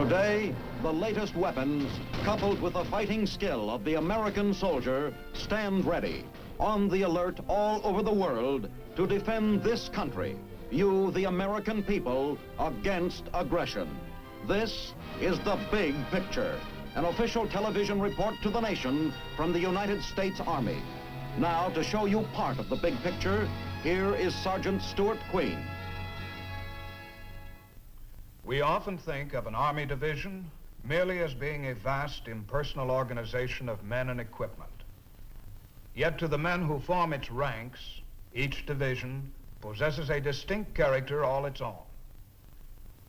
Today, the latest weapons, coupled with the fighting skill of the American soldier, stand ready, on the alert all over the world to defend this country, you, the American people, against aggression. This is The Big Picture, an official television report to the nation from the United States Army. Now, to show you part of the big picture, here is Sergeant Stuart Queen. We often think of an Army division merely as being a vast, impersonal organization of men and equipment. Yet to the men who form its ranks, each division possesses a distinct character all its own.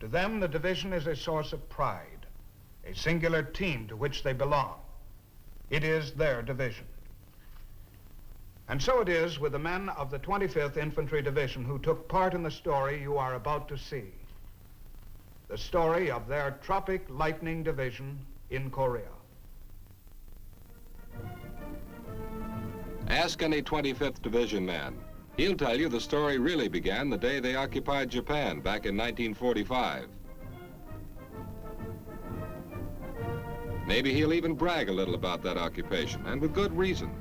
To them, the division is a source of pride, a singular team to which they belong. It is their division. And so it is with the men of the 25th Infantry Division who took part in the story you are about to see. The story of their Tropic Lightning Division in Korea. Ask any 25th Division man. He'll tell you the story really began the day they occupied Japan back in 1945. Maybe he'll even brag a little about that occupation, and with good reason.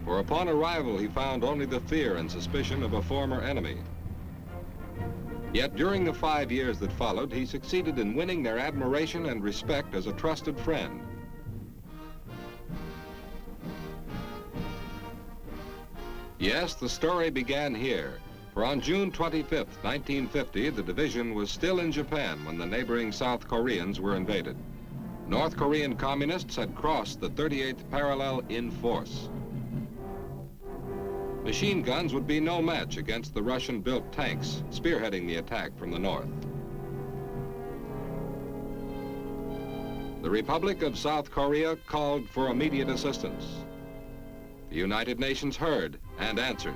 For upon arrival, he found only the fear and suspicion of a former enemy. Yet during the 5 years that followed, he succeeded in winning their admiration and respect as a trusted friend. Yes, the story began here, for on June 25th, 1950, the division was still in Japan when the neighboring South Koreans were invaded. North Korean communists had crossed the 38th parallel in force. Machine guns would be no match against the Russian-built tanks spearheading the attack from the north. The Republic of South Korea called for immediate assistance. The United Nations heard and answered.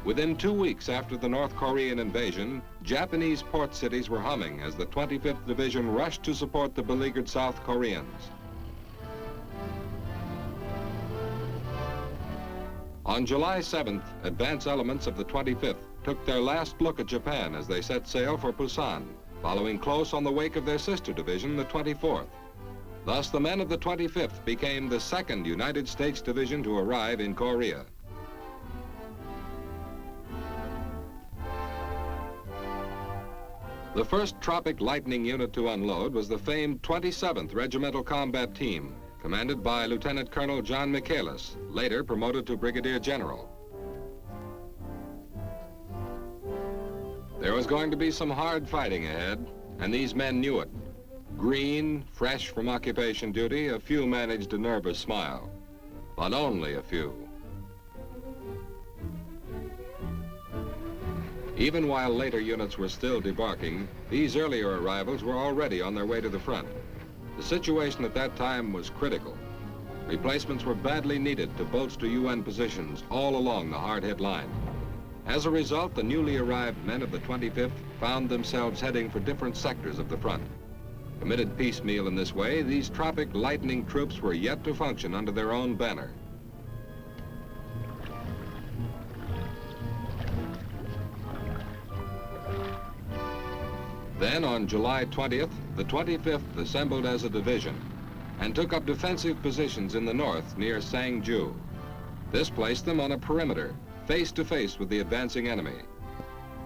Within 2 weeks after the North Korean invasion, Japanese port cities were humming as the 25th Division rushed to support the beleaguered South Koreans. On July 7th, advance elements of the 25th took their last look at Japan as they set sail for Busan, following close on the wake of their sister division, the 24th. Thus, the men of the 25th became the second United States division to arrive in Korea. The first Tropic Lightning unit to unload was the famed 27th Regimental Combat Team, commanded by Lieutenant Colonel John Michaelis, later promoted to Brigadier General. There was going to be some hard fighting ahead, and these men knew it. Green, fresh from occupation duty, a few managed a nervous smile, but only a few. Even while later units were still debarking, these earlier arrivals were already on their way to the front. The situation at that time was critical. Replacements were badly needed to bolster UN positions all along the hard-hit line. As a result, the newly arrived men of the 25th found themselves heading for different sectors of the front. Committed piecemeal in this way, these Tropic Lightning troops were yet to function under their own banner. Then, on July 20th, the 25th assembled as a division and took up defensive positions in the north near Sangju. This placed them on a perimeter, face to face with the advancing enemy.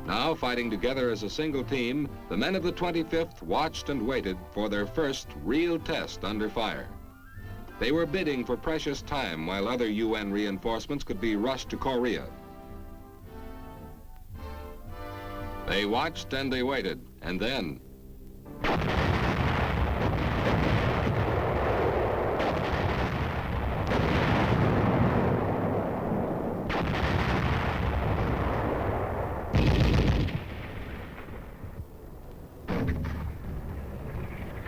Now, fighting together as a single team, the men of the 25th watched and waited for their first real test under fire. They were bidding for precious time while other UN reinforcements could be rushed to Korea. They watched and they waited, and then...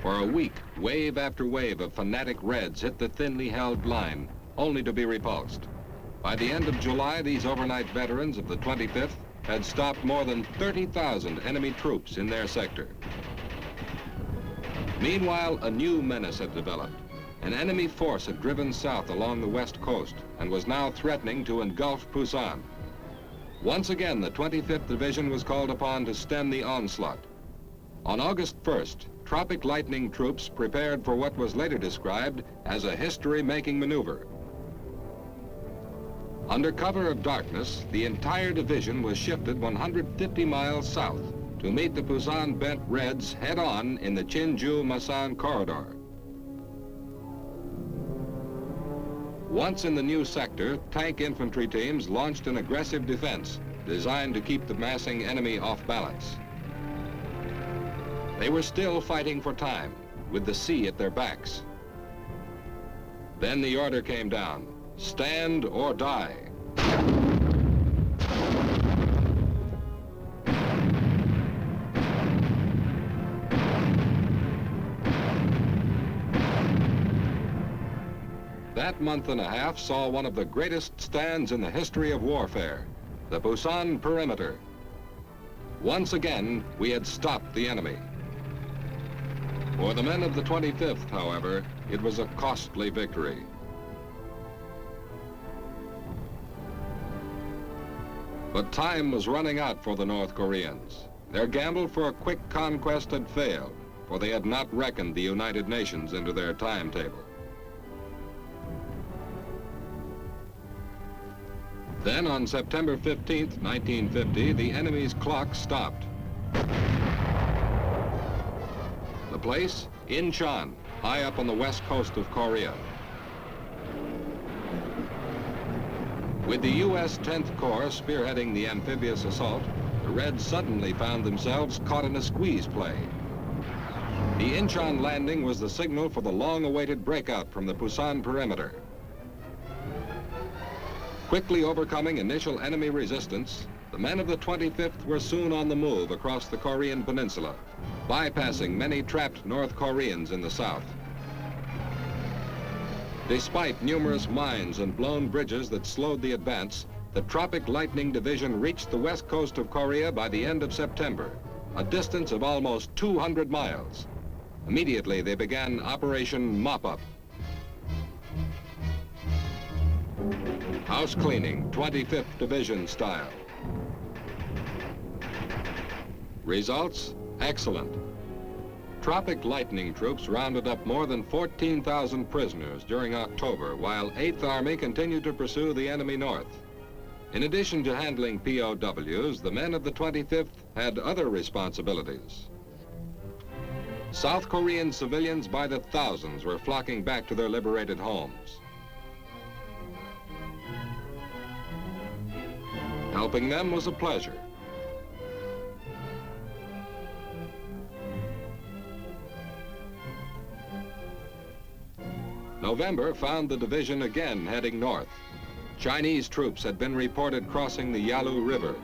For a week, wave after wave of fanatic Reds hit the thinly held line, only to be repulsed. By the end of July, these overnight veterans of the 25th had stopped more than 30,000 enemy troops in their sector. Meanwhile, a new menace had developed. An enemy force had driven south along the west coast and was now threatening to engulf Busan. Once again, the 25th Division was called upon to stem the onslaught. On August 1st, Tropic Lightning troops prepared for what was later described as a history-making maneuver. Under cover of darkness, the entire division was shifted 150 miles south to meet the Pusan-bent Reds head-on in the Chinju-Masan corridor. Once in the new sector, tank infantry teams launched an aggressive defense designed to keep the massing enemy off balance. They were still fighting for time, with the sea at their backs. Then the order came down: stand or die. That month and a half saw one of the greatest stands in the history of warfare, the Pusan perimeter. Once again, we had stopped the enemy. For the men of the 25th, however, it was a costly victory. But time was running out for the North Koreans. Their gamble for a quick conquest had failed, for they had not reckoned the United Nations into their timetable. Then on September 15th, 1950, the enemy's clock stopped. The place? Incheon, high up on the west coast of Korea. With the U.S. 10th Corps spearheading the amphibious assault, the Reds suddenly found themselves caught in a squeeze play. The Incheon landing was the signal for the long-awaited breakout from the Pusan perimeter. Quickly overcoming initial enemy resistance, the men of the 25th were soon on the move across the Korean peninsula, bypassing many trapped North Koreans in the south. Despite numerous mines and blown bridges that slowed the advance, the Tropic Lightning Division reached the west coast of Korea by the end of September, a distance of almost 200 miles. Immediately, they began Operation Mop-Up. House cleaning, 25th Division style. Results? Excellent. Tropic Lightning troops rounded up more than 14,000 prisoners during October, while 8th Army continued to pursue the enemy north. In addition to handling POWs, the men of the 25th had other responsibilities. South Korean civilians by the thousands were flocking back to their liberated homes. Helping them was a pleasure. November found the division again heading north. Chinese troops had been reported crossing the Yalu River.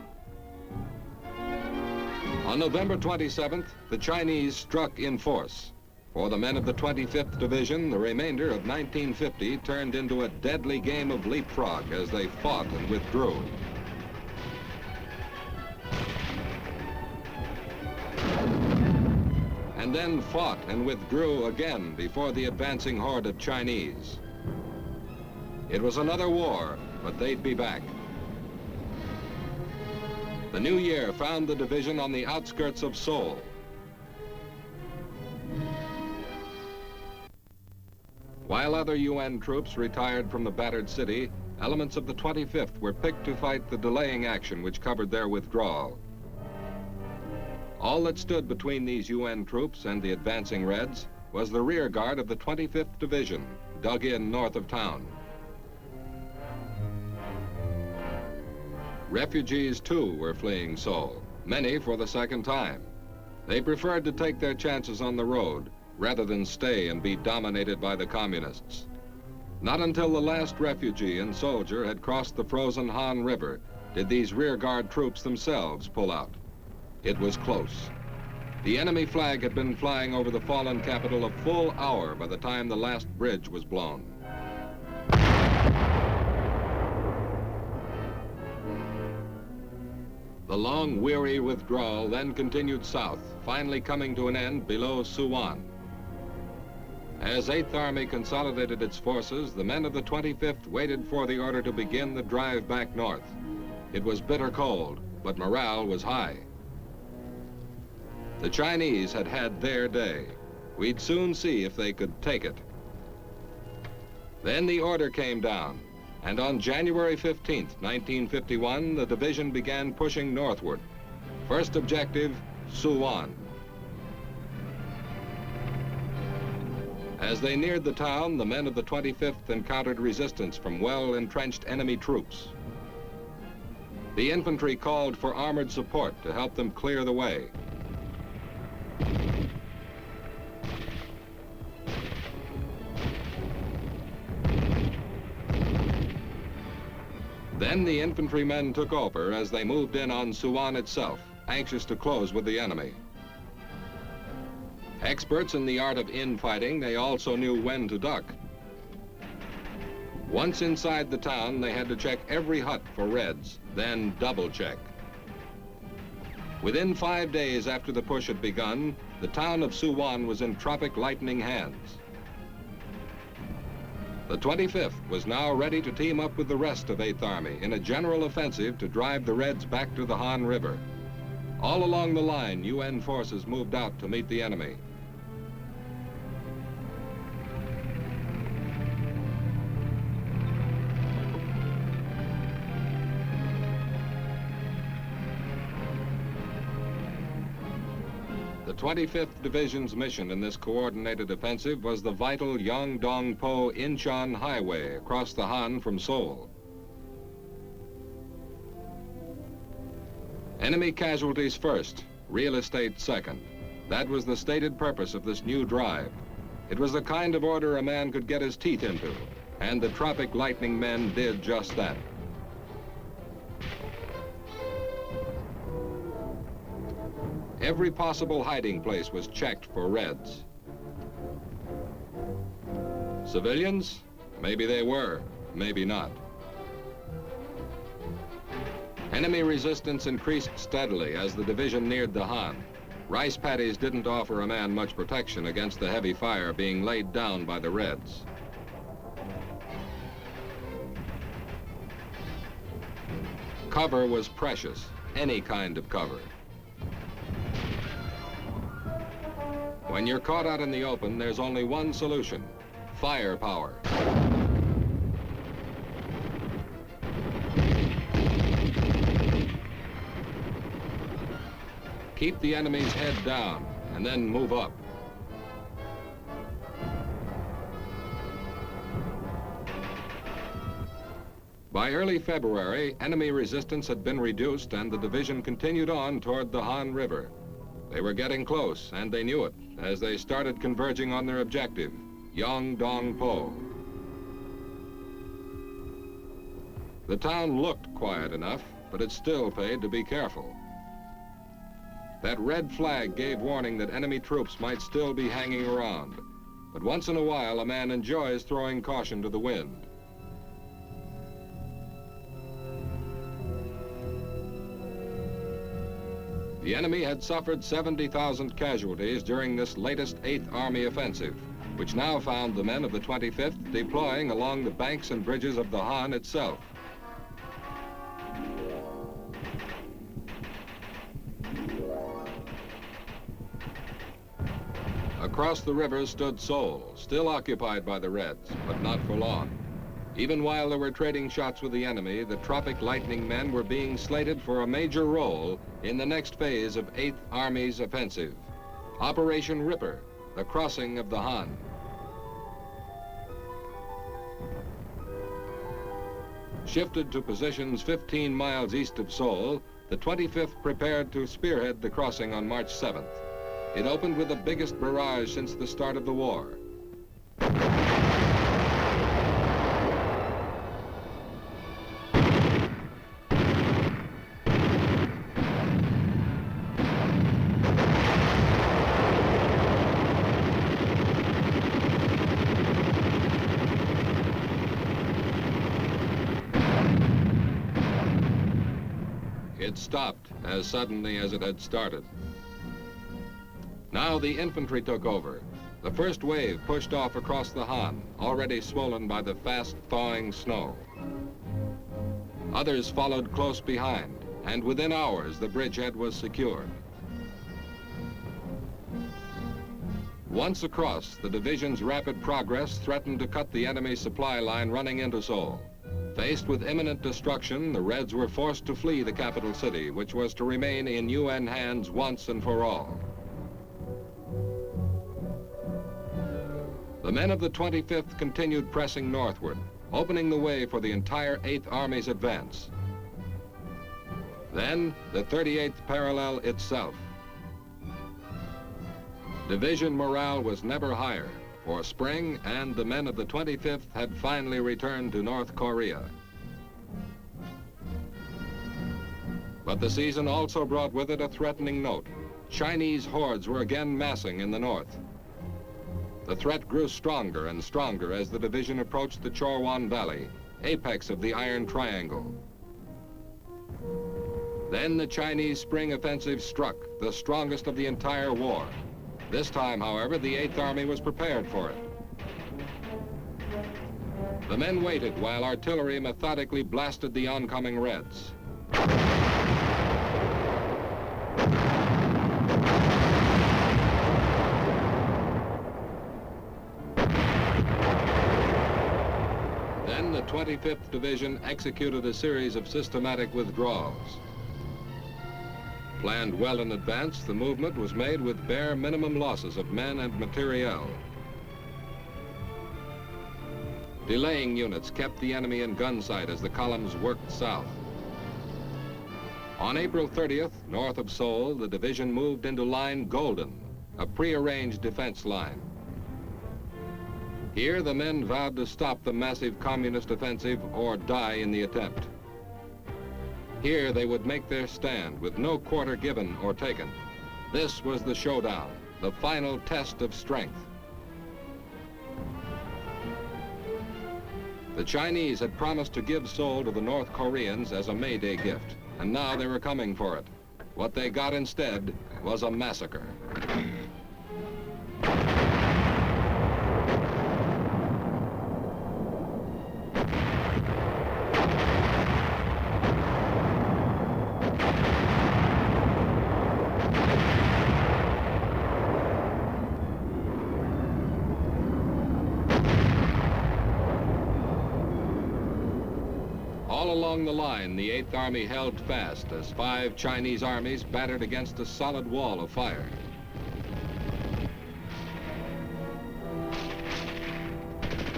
On November 27th, the Chinese struck in force. For the men of the 25th Division, the remainder of 1950 turned into a deadly game of leapfrog as they fought and withdrew. And then fought and withdrew again before the advancing horde of Chinese. It was another war, but they'd be back. The new year found the division on the outskirts of Seoul. While other UN troops retired from the battered city, elements of the 25th were picked to fight the delaying action which covered their withdrawal. All that stood between these UN troops and the advancing Reds was the rear guard of the 25th Division, dug in north of town. Refugees, too, were fleeing Seoul, many for the second time. They preferred to take their chances on the road rather than stay and be dominated by the communists. Not until the last refugee and soldier had crossed the frozen Han River did these rearguard troops themselves pull out. It was close. The enemy flag had been flying over the fallen capital a full hour by the time the last bridge was blown. The long, weary withdrawal then continued south, finally coming to an end below Suwon. As 8th Army consolidated its forces, the men of the 25th waited for the order to begin the drive back north. It was bitter cold, but morale was high. The Chinese had had their day. We'd soon see if they could take it. Then the order came down, and on January 15th, 1951, the division began pushing northward. First objective, Suwon. As they neared the town, the men of the 25th encountered resistance from well-entrenched enemy troops. The infantry called for armored support to help them clear the way. Then the infantrymen took over as they moved in on Suwon itself, anxious to close with the enemy. Experts in the art of infighting, they also knew when to duck. Once inside the town, they had to check every hut for Reds, then double check. Within 5 days after the push had begun, the town of Suwon was in tropic lightning hands. The 25th was now ready to team up with the rest of 8th Army in a general offensive to drive the Reds back to the Han River. All along the line, UN forces moved out to meet the enemy. The 25th Division's mission in this coordinated offensive was the vital Yeongdong-po-Incheon Highway across the Han from Seoul. Enemy casualties first, real estate second. That was the stated purpose of this new drive. It was the kind of order a man could get his teeth into, and the Tropic Lightning men did just that. Every possible hiding place was checked for Reds. Civilians? Maybe they were, maybe not. Enemy resistance increased steadily as the division neared the Han. Rice paddies didn't offer a man much protection against the heavy fire being laid down by the Reds. Cover was precious, any kind of cover. When you're caught out in the open, there's only one solution: firepower. Keep the enemy's head down and then move up. By early February, enemy resistance had been reduced and the division continued on toward the Han River. They were getting close, and they knew it, as they started converging on their objective, Yeongdong-po. The town looked quiet enough, but it still paid to be careful. That red flag gave warning that enemy troops might still be hanging around, but once in a while a man enjoys throwing caution to the wind. The enemy had suffered 70,000 casualties during this latest 8th Army offensive, which now found the men of the 25th deploying along the banks and bridges of the Han itself. Across the river stood Seoul, still occupied by the Reds, but not for long. Even while they were trading shots with the enemy, the Tropic Lightning men were being slated for a major role in the next phase of 8th Army's offensive, Operation Ripper, the crossing of the Han. Shifted to positions 15 miles east of Seoul, the 25th prepared to spearhead the crossing on March 7th. It opened with the biggest barrage since the start of the war. It stopped as suddenly as it had started. Now the infantry took over. The first wave pushed off across the Han, already swollen by the fast-thawing snow. Others followed close behind, and within hours the bridgehead was secured. Once across, the division's rapid progress threatened to cut the enemy supply line running into Seoul. Faced with imminent destruction, the Reds were forced to flee the capital city, which was to remain in UN hands once and for all. The men of the 25th continued pressing northward, opening the way for the entire 8th Army's advance. Then, the 38th parallel itself. Division morale was never higher, for spring, and the men of the 25th had finally returned to North Korea. But the season also brought with it a threatening note. Chinese hordes were again massing in the north. The threat grew stronger and stronger as the division approached the Chorwan Valley, apex of the Iron Triangle. Then the Chinese spring offensive struck, the strongest of the entire war. This time, however, the 8th Army was prepared for it. The men waited while artillery methodically blasted the oncoming Reds. Then the 25th Division executed a series of systematic withdrawals. Planned well in advance, the movement was made with bare minimum losses of men and materiel. Delaying units kept the enemy in gun sight as the columns worked south. On April 30th, north of Seoul, the division moved into Line Golden, a prearranged defense line. Here, the men vowed to stop the massive communist offensive or die in the attempt. Here, they would make their stand with no quarter given or taken. This was the showdown, the final test of strength. The Chinese had promised to give Seoul to the North Koreans as a May Day gift, and now they were coming for it. What they got instead was a massacre. All along the line, the 8th Army held fast as 5 Chinese armies battered against a solid wall of fire.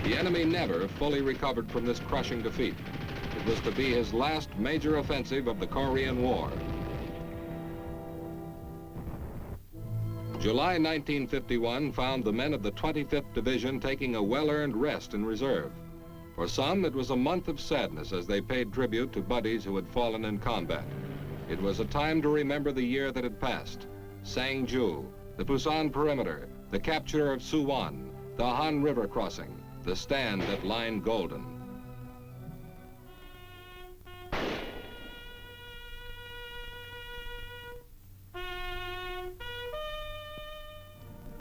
The enemy never fully recovered from this crushing defeat. It was to be his last major offensive of the Korean War. July 1951 found the men of the 25th Division taking a well-earned rest in reserve. For some, it was a month of sadness as they paid tribute to buddies who had fallen in combat. It was a time to remember the year that had passed. Sangju, the Busan perimeter, the capture of Suwon, the Han River crossing, the stand at Line Golden.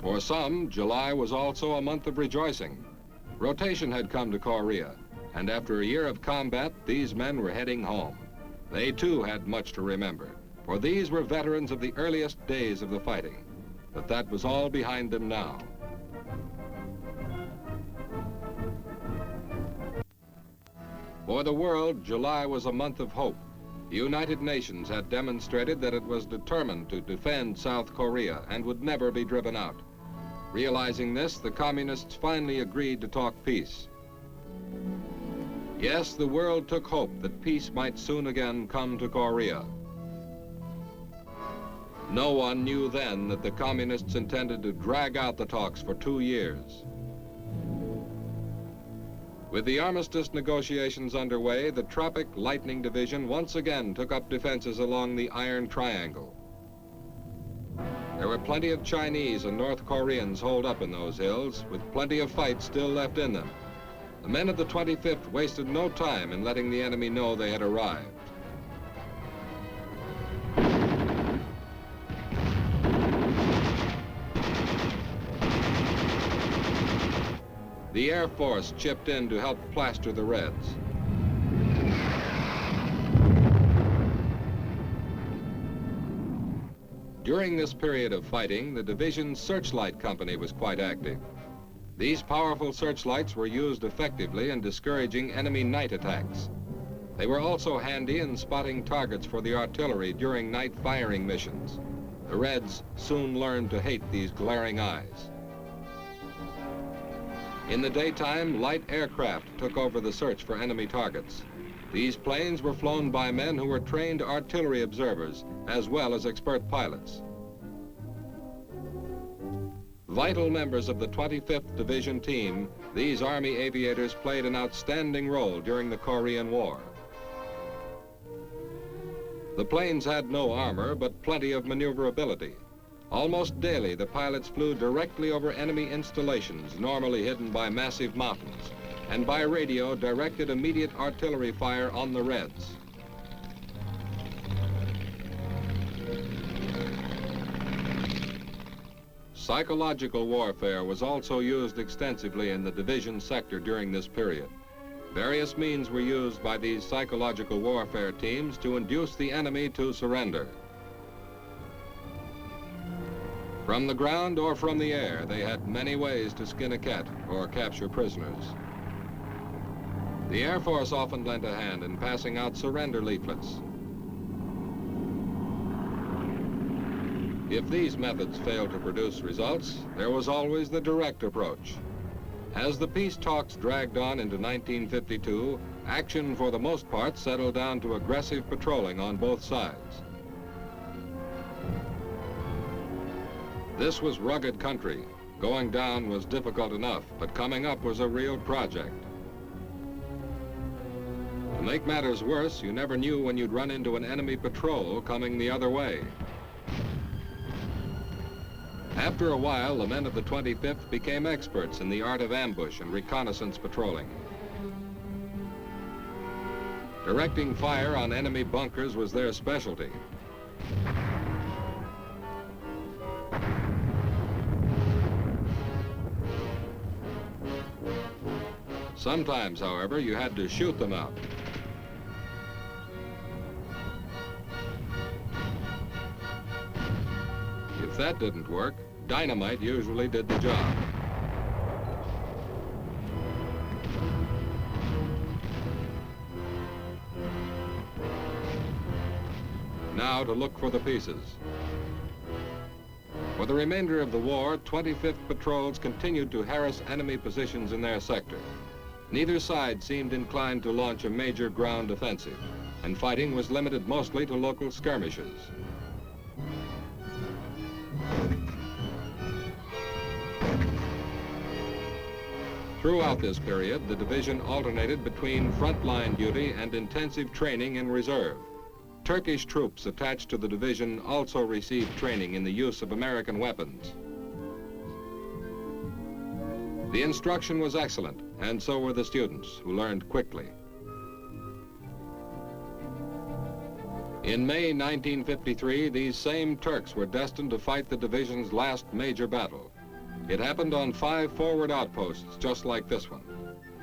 For some, July was also a month of rejoicing. Rotation had come to Korea, and after a year of combat, these men were heading home. They too had much to remember, for these were veterans of the earliest days of the fighting. But that was all behind them now. For the world, July was a month of hope. The United Nations had demonstrated that it was determined to defend South Korea and would never be driven out. Realizing this, the communists finally agreed to talk peace. Yes, the world took hope that peace might soon again come to Korea. No one knew then that the communists intended to drag out the talks for 2 years. With the armistice negotiations underway, the Tropic Lightning Division once again took up defenses along the Iron Triangle. There were plenty of Chinese and North Koreans holed up in those hills, with plenty of fight still left in them. The men of the 25th wasted no time in letting the enemy know they had arrived. The Air Force chipped in to help plaster the Reds. During this period of fighting, the division's searchlight company was quite active. These powerful searchlights were used effectively in discouraging enemy night attacks. They were also handy in spotting targets for the artillery during night firing missions. The Reds soon learned to hate these glaring eyes. In the daytime, light aircraft took over the search for enemy targets. These planes were flown by men who were trained artillery observers as well as expert pilots. Vital members of the 25th Division team, these Army aviators played an outstanding role during the Korean War. The planes had no armor, but plenty of maneuverability. Almost daily, the pilots flew directly over enemy installations, normally hidden by massive mountains, and by radio directed immediate artillery fire on the Reds. Psychological warfare was also used extensively in the division sector during this period. Various means were used by these psychological warfare teams to induce the enemy to surrender. From the ground or from the air, they had many ways to skin a cat or capture prisoners. The Air Force often lent a hand in passing out surrender leaflets. If these methods failed to produce results, there was always the direct approach. As the peace talks dragged on into 1952, action for the most part settled down to aggressive patrolling on both sides. This was rugged country. Going down was difficult enough, but coming up was a real project. To make matters worse, you never knew when you'd run into an enemy patrol coming the other way. After a while, the men of the 25th became experts in the art of ambush and reconnaissance patrolling. Directing fire on enemy bunkers was their specialty. Sometimes, however, you had to shoot them out. If that didn't work, dynamite usually did the job. Now to look for the pieces. For the remainder of the war, 25th patrols continued to harass enemy positions in their sector. Neither side seemed inclined to launch a major ground offensive, and fighting was limited mostly to local skirmishes. Throughout this period, the division alternated between frontline duty and intensive training in reserve. Turkish troops attached to the division also received training in the use of American weapons. The instruction was excellent, and so were the students, who learned quickly. In May 1953, these same Turks were destined to fight the division's last major battle. It happened on 5 forward outposts, just like this one.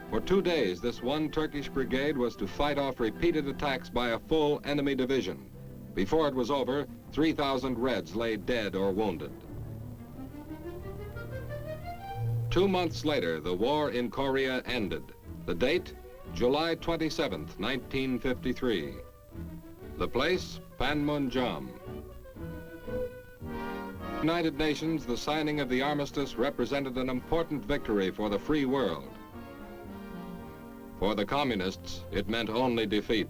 For 2 days, this one Turkish brigade was to fight off repeated attacks by a full enemy division. Before it was over, 3,000 Reds lay dead or wounded. 2 months later, the war in Korea ended. The date, July 27th, 1953. The place, Panmunjom. United Nations, the signing of the armistice represented an important victory for the free world. For the communists, it meant only defeat.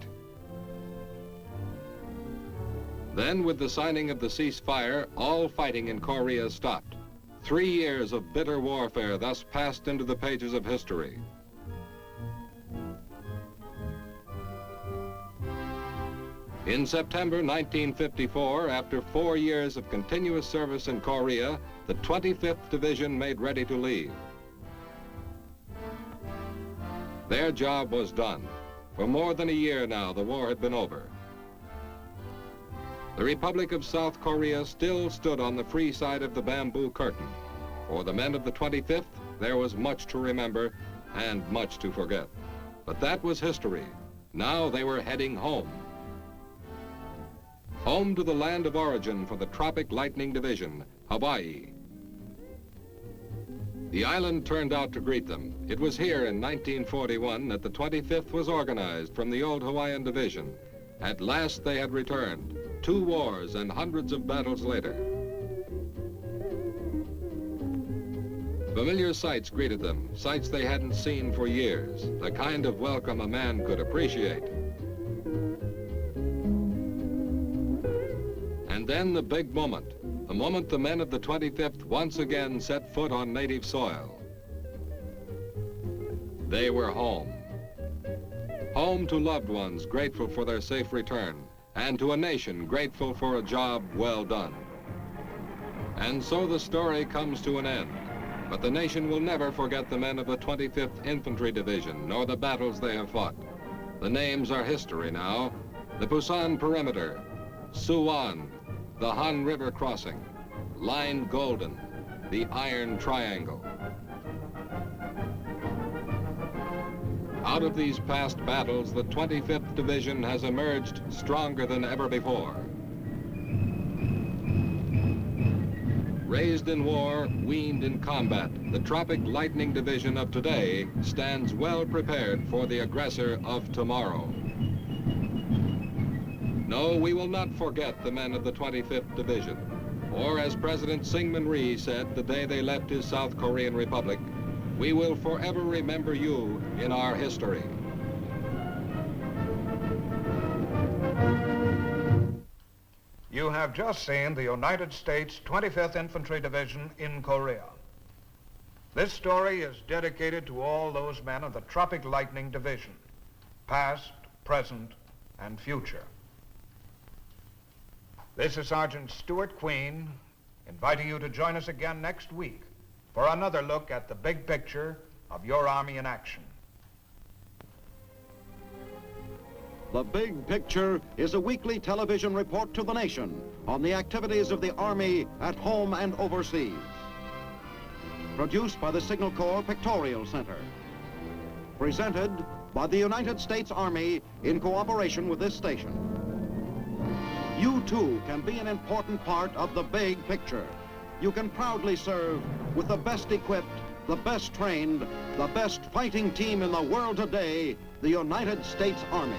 Then, with the signing of the ceasefire, all fighting in Korea stopped. 3 years of bitter warfare thus passed into the pages of history. In September 1954, after 4 years of continuous service in Korea, the 25th Division made ready to leave. Their job was done. For more than a year now, the war had been over. The Republic of South Korea still stood on the free side of the bamboo curtain. For the men of the 25th, there was much to remember and much to forget. But that was history. Now they were heading home. home to the land of origin for the Tropic Lightning Division, Hawaii. The island turned out to greet them. It was here in 1941 that the 25th was organized from the old Hawaiian Division. At last they had returned, 2 wars and hundreds of battles later. Familiar sights greeted them, sights they hadn't seen for years, the kind of welcome a man could appreciate. And then the big moment, the moment the men of the 25th once again set foot on native soil. They were home. Home to loved ones grateful for their safe return, and to a nation grateful for a job well done. And so the story comes to an end. But the nation will never forget the men of the 25th Infantry Division, nor the battles they have fought. The names are history now. The Pusan Perimeter, Suwan, the Han River Crossing, Line Golden, the Iron Triangle. Out of these past battles, the 25th Division has emerged stronger than ever before. Raised in war, weaned in combat, the Tropic Lightning Division of today stands well prepared for the aggressor of tomorrow. No, we will not forget the men of the 25th Division. Or as President Syngman Rhee said the day they left his South Korean Republic, we will forever remember you in our history. You have just seen the United States 25th Infantry Division in Korea. This story is dedicated to all those men of the Tropic Lightning Division, past, present, and future. This is Sergeant Stuart Queen, inviting you to join us again next week for another look at the big picture of your Army in action. The Big Picture is a weekly television report to the nation on the activities of the Army at home and overseas. Produced by the Signal Corps Pictorial Center. Presented by the United States Army in cooperation with this station. You too can be an important part of the Big Picture. You can proudly serve with the best equipped, the best trained, the best fighting team in the world today, the United States Army.